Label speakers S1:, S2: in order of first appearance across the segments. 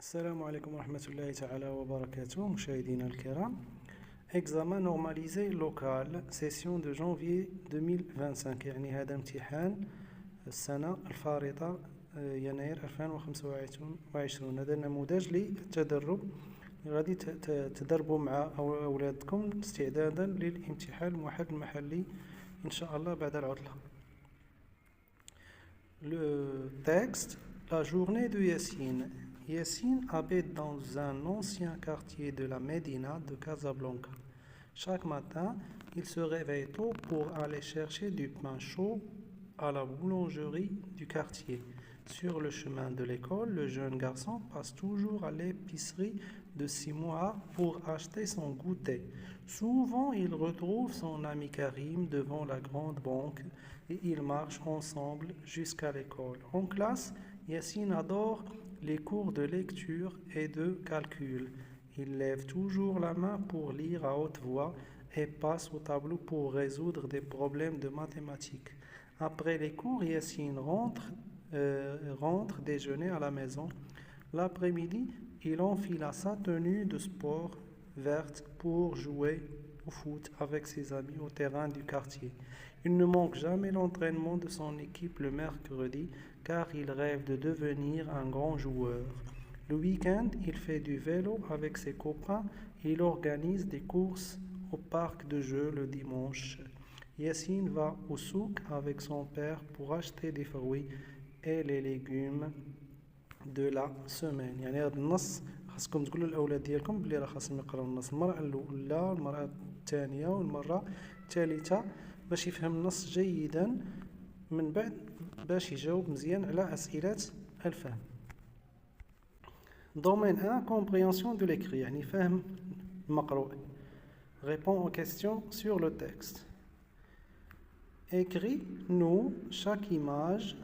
S1: السلام عليكم ورحمة الله تعالى وبركاته مشاهدينا الكرام. Examen normalisé local session de janvier 2025 يعني هذا امتحان السنة الفارطة يناير 2025. هذا نموذج للتدرب غادي تدربوا مع أولادكم استعدادا للامتحان الموحد المحلي إن شاء الله بعد العطلة. Le texte, la journée de Yassine. Yassine habite dans un ancien quartier de la Médina de Casablanca. Chaque matin, il se réveille tôt pour aller chercher du pain chaud à la boulangerie du quartier. Sur le chemin de l'école, le jeune garçon passe toujours à l'épicerie de Simoa pour acheter son goûter. Souvent, il retrouve son ami Karim devant la grande banque et ils marchent ensemble jusqu'à l'école. En classe, Yassine adore les cours de lecture et de calcul. Il lève toujours la main pour lire à haute voix et passe au tableau pour résoudre des problèmes de mathématiques. Après les cours, Yassine rentre déjeuner à la maison. L'après-midi, il enfila sa tenue de sport verte pour jouer au foot avec ses amis au terrain du quartier. Il ne manque jamais l'entraînement de son équipe le mercredi car il rêve de devenir un grand joueur. Le week-end, il fait du vélo avec ses copains et il organise des courses au parc de jeux le dimanche. Yassine va au souk avec son père pour acheter des fruits et les légumes de la semaine. يعني هذا النص خاصكم تقولوا للاولاد ديالكم بلي راه خاصهم يقراو النص المره الاولى والمره الثانيه والمره الثالثه باش يفهم النص جيدا من بعد باش يجاوب مزيان على اسئله الفهم. Domaine 1, compréhension de l'écrit, يعني فهم المقروء. Répond aux questions sur le texte. Écrit nous chaque image,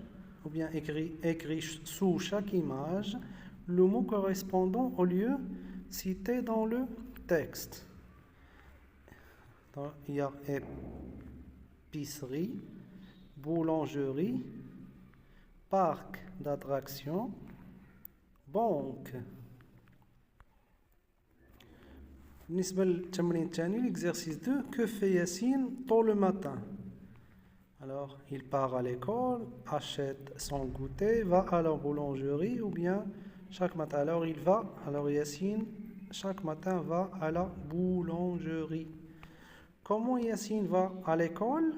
S1: ou bien écrit sous chaque image, le mot correspondant au lieu cité dans le texte. Donc, il y a épicerie, boulangerie, parc d'attractions, banque. بالنسبة للتمرين الثاني l'exercice 2, que fait Yassine tôt le matin? Alors, il part à l'école, achète son goûter, va à la boulangerie ou bien chaque matin. Alors Yassine, chaque matin va à la boulangerie. Comment Yassine va à l'école?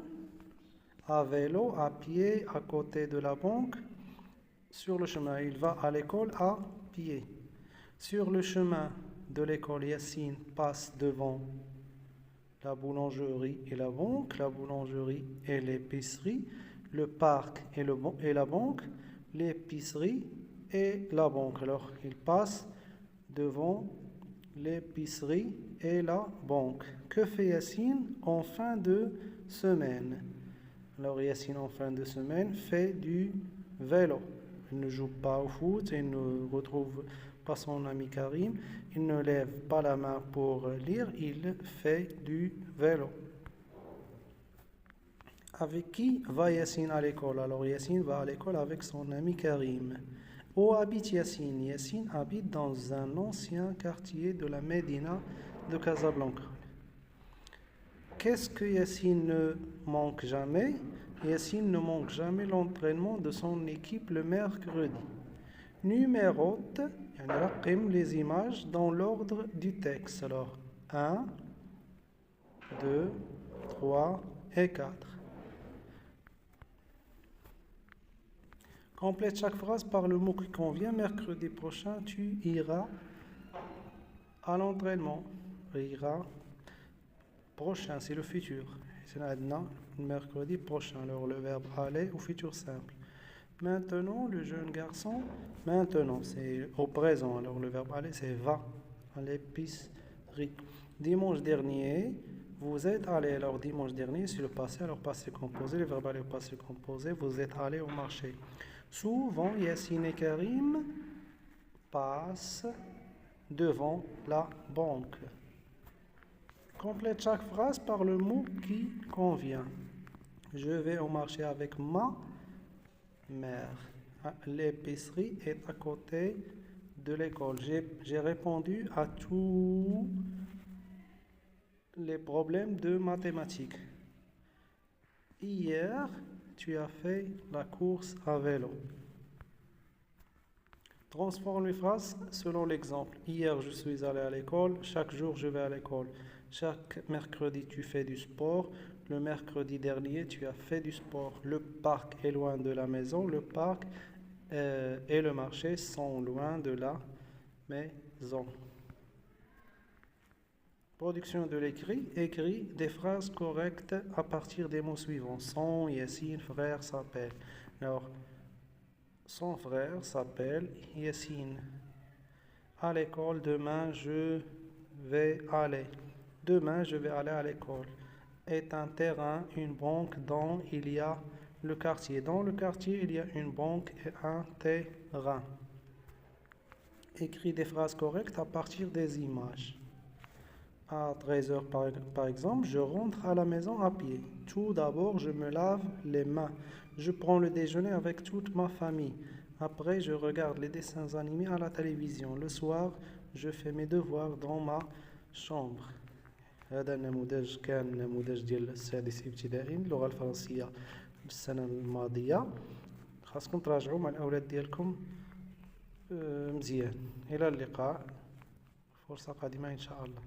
S1: À vélo, à pied, à côté de la banque, sur le chemin. Il va à l'école à pied. Sur le chemin de l'école, Yassine passe devant la boulangerie et la banque, la boulangerie et l'épicerie, le parc et la banque, l'épicerie et la banque. Alors, il passe devant l'épicerie et la banque. Que fait Yassine en fin de semaine? Alors, Yassine en fin de semaine fait du vélo. Il ne joue pas au foot, il ne retrouve pas son ami Karim, il ne lève pas la main pour lire, il fait du vélo. Avec qui va Yassine à l'école? Alors Yassine va à l'école avec son ami Karim. Où habite Yassine? Yassine habite dans un ancien quartier de la Médina de Casablanca. Qu'est-ce que Yassine ne manque jamais? Yassine ne manque jamais l'entraînement de son équipe le mercredi. Numérote, رقم les images dans l'ordre du texte. Alors 1, 2, 3 et 4. Complète chaque phrase par le mot qui convient. Mercredi prochain, tu iras à l'entraînement. Iras prochain, c'est le futur. C'est mercredi prochain. Alors le verbe aller au futur simple. Maintenant, le jeune garçon, maintenant, c'est au présent. Alors le verbe aller, c'est va à l'épicerie. Dimanche dernier, vous êtes allé. Alors dimanche dernier, c'est le passé. Alors passé composé, le verbe aller au passé composé. Vous êtes allé au marché. Souvent, Yassine et Karim passent devant la banque. Complète chaque phrase par le mot qui convient. Je vais au marché avec ma mère. L'épicerie est à côté de l'école. J'ai répondu à tous les problèmes de mathématiques. Hier, tu as fait la course à vélo. Transforme les phrases selon l'exemple. Hier, je suis allé à l'école. Chaque jour, je vais à l'école. Chaque mercredi, tu fais du sport. Le mercredi dernier, tu as fait du sport. Le parc est loin de la maison. Le parc et le marché sont loin de la maison. Production de l'écrit. Écrit des phrases correctes à partir des mots suivants. Son, Yassine, frère, s'appelle. Alors, son frère s'appelle Yassine. À l'école, demain, je vais aller. Demain, je vais aller à l'école. Est un terrain, une banque dont il y a le quartier. Dans le quartier, il y a une banque et un terrain. Écris des phrases correctes à partir des images. À 13 heures, par exemple, je rentre à la maison à pied. Tout d'abord, je me lave les mains. Je prends le déjeuner avec toute ma famille. Après, je regarde les dessins animés à la télévision. Le soir, je fais mes devoirs dans ma chambre. هذا النموذج كان نموذج ديال السادس ابتدائي اللغة الفرنسية بالسنة الماضية. خاصكم تراجعوا مع الأولاد ديالكم مزيان. إلى اللقاء، فرصة قادمة إن شاء الله.